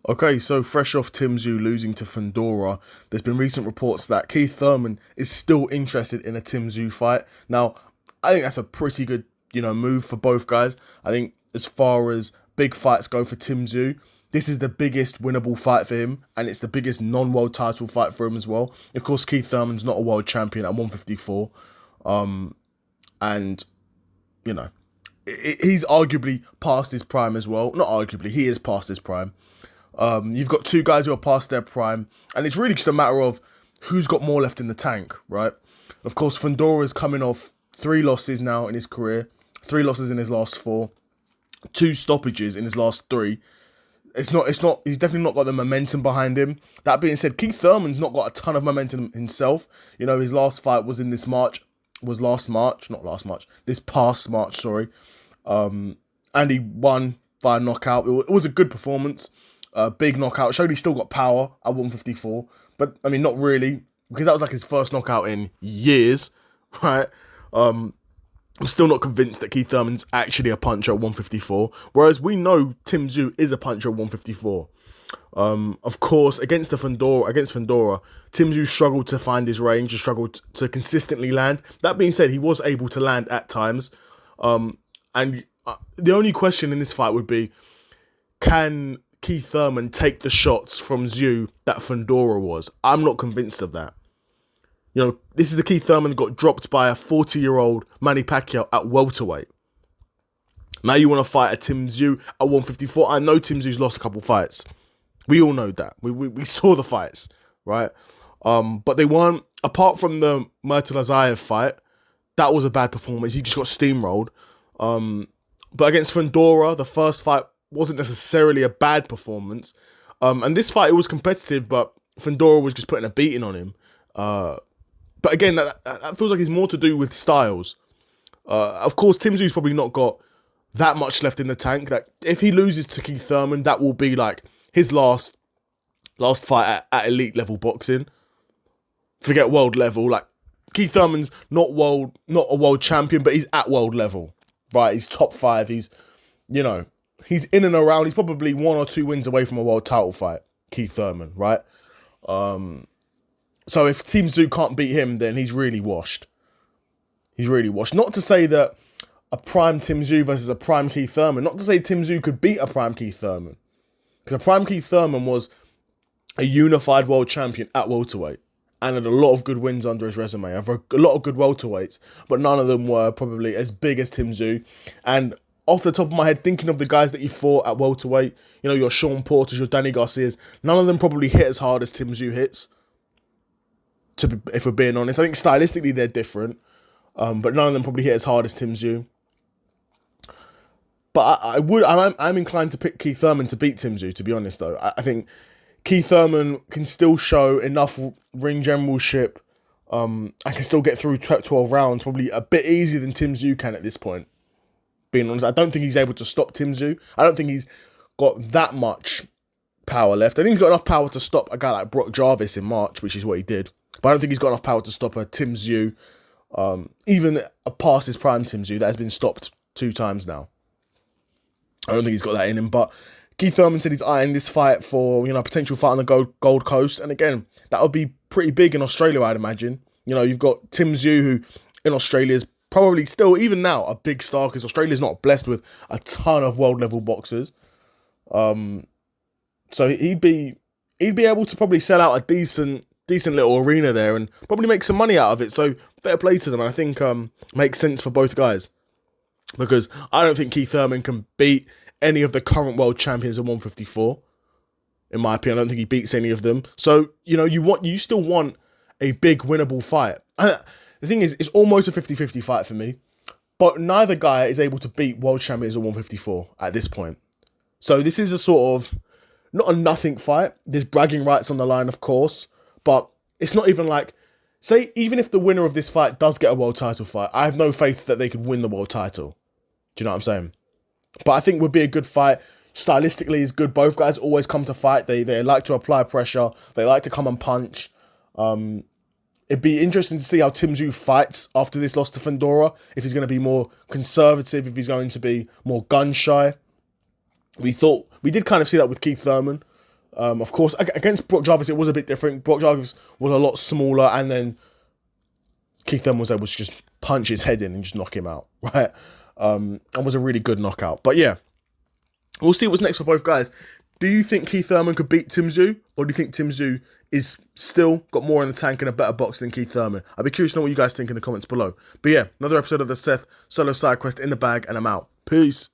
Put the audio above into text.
Okay, so fresh off Tim Tszyu losing to Fandora, there's been recent reports that Keith Thurman is still interested in a Tim Tszyu fight. Now, I think that's a pretty good, move for both guys. I think as far as big fights go for Tim Tszyu, this is the biggest winnable fight for him, and it's the biggest non-world title fight for him as well. Of course, Keith Thurman's not a world champion at 154, and you know, he's arguably past his prime as well. Not arguably, he is past his prime. You've got two guys who are past their prime, and it's really just a matter of who's got more left in the tank, right? Of course, Fandora's coming off 3 losses now in his career, 3 losses in his last 4, 2 stoppages in his last 3. He's definitely not got the momentum behind him. That being said, Keith Thurman's not got a ton of momentum himself. His last fight was in this past March, sorry. And he won by a knockout. It was a good performance. Big knockout. Showed he still got power at 154. But, I mean, not really. Because that was like his first knockout in years, right? I'm still not convinced that Keith Thurman's actually a puncher at 154. Whereas we know Tim Tszyu is a puncher at 154. Of course, against Fandora, Tim Tszyu struggled to find his range, and struggled to consistently land. That being said, he was able to land at times. And the only question in this fight would be, can Keith Thurman take the shots from Tszyu that Fandora was? I'm not convinced of that. This is the Keith Thurman that got dropped by a 40-year-old Manny Pacquiao at welterweight. Now you want to fight a Tim Tszyu at 154. I know Tim Tszyu's lost a couple fights. We all know that. We saw the fights, right? But they weren't, apart from the Murtalazayev fight, that was a bad performance. He just got steamrolled. But against Fandora, the first fight wasn't necessarily a bad performance. And this fight, it was competitive, but Fandora was just putting a beating on him. But again, that feels like it's more to do with styles. Of course, Tim Tszyu's probably not got that much left in the tank. Like, if he loses to Keith Thurman, that will be like his last fight at elite level boxing. Forget world level. Like, Keith Thurman's not a world champion, but he's at world level, right? He's top 5. He's in and around. He's probably 1 or 2 wins away from a world title fight, Keith Thurman, right? So if Tim Tszyu can't beat him, then he's really washed. He's really washed. Not to say that a prime Tim Tszyu versus a prime Keith Thurman, not to say Tim Tszyu could beat a prime Keith Thurman. Because a prime Keith Thurman was a unified world champion at welterweight and had a lot of good wins under his resume. A lot of good welterweights, but none of them were probably as big as Tim Tszyu. And off the top of my head, thinking of the guys that he fought at welterweight, your Sean Porters, your Danny Garcias, none of them probably hit as hard as Tim Tszyu hits. If we're being honest, I think stylistically they're different, but none of them probably hit as hard as Tim Tszyu. But I'm inclined to pick Keith Thurman to beat Tim Tszyu, to be honest, though. I think Keith Thurman can still show enough ring generalship and can still get through 12 rounds, probably a bit easier than Tim Tszyu can at this point. Being honest, I don't think he's able to stop Tim Tszyu. I don't think he's got that much power left. I think he's got enough power to stop a guy like Brock Jarvis in March, which is what he did. But I don't think he's got enough power to stop a Tim Tszyu, even a past his prime Tim Tszyu that has been stopped 2 times now. I don't think he's got that in him. But Keith Thurman said he's eyeing this fight for, a potential fight on the Gold Coast. And again, that would be pretty big in Australia, I'd imagine. You've got Tim Tszyu, who in Australia is probably still, even now, a big star, because Australia's not blessed with a ton of world-level boxers. So he'd be able to probably sell out a decent little arena there and probably make some money out of it. So fair play to them. And I think makes sense for both guys. Because I don't think Keith Thurman can beat any of the current world champions at 154. In my opinion, I don't think he beats any of them. So, you still want a big winnable fight. The thing is, it's almost a 50-50 fight for me. But neither guy is able to beat world champions at 154 at this point. So this is a sort of, not a nothing fight. There's bragging rights on the line, of course. But it's not even like, say, even if the winner of this fight does get a world title fight, I have no faith that they could win the world title. Do you know what I'm saying? But I think it would be a good fight. Stylistically, it's good. Both guys always come to fight. They like to apply pressure. They like to come and punch. It'd be interesting to see how Tim Tszyu fights after this loss to Fandora. If he's going to be more conservative, if he's going to be more gun shy. We did kind of see that with Keith Thurman. Of course, against Brock Jarvis, it was a bit different. Brock Jarvis was a lot smaller, and then Keith Thurman was able to just punch his head in and just knock him out, right? And was a really good knockout. But yeah, we'll see what's next for both guys. Do you think Keith Thurman could beat Tim Tszyu? Or do you think Tim Tszyu is still got more in the tank and a better boxer than Keith Thurman? I'd be curious to know what you guys think in the comments below. But yeah, another episode of the Seth Solo Side Quest in the bag, and I'm out. Peace.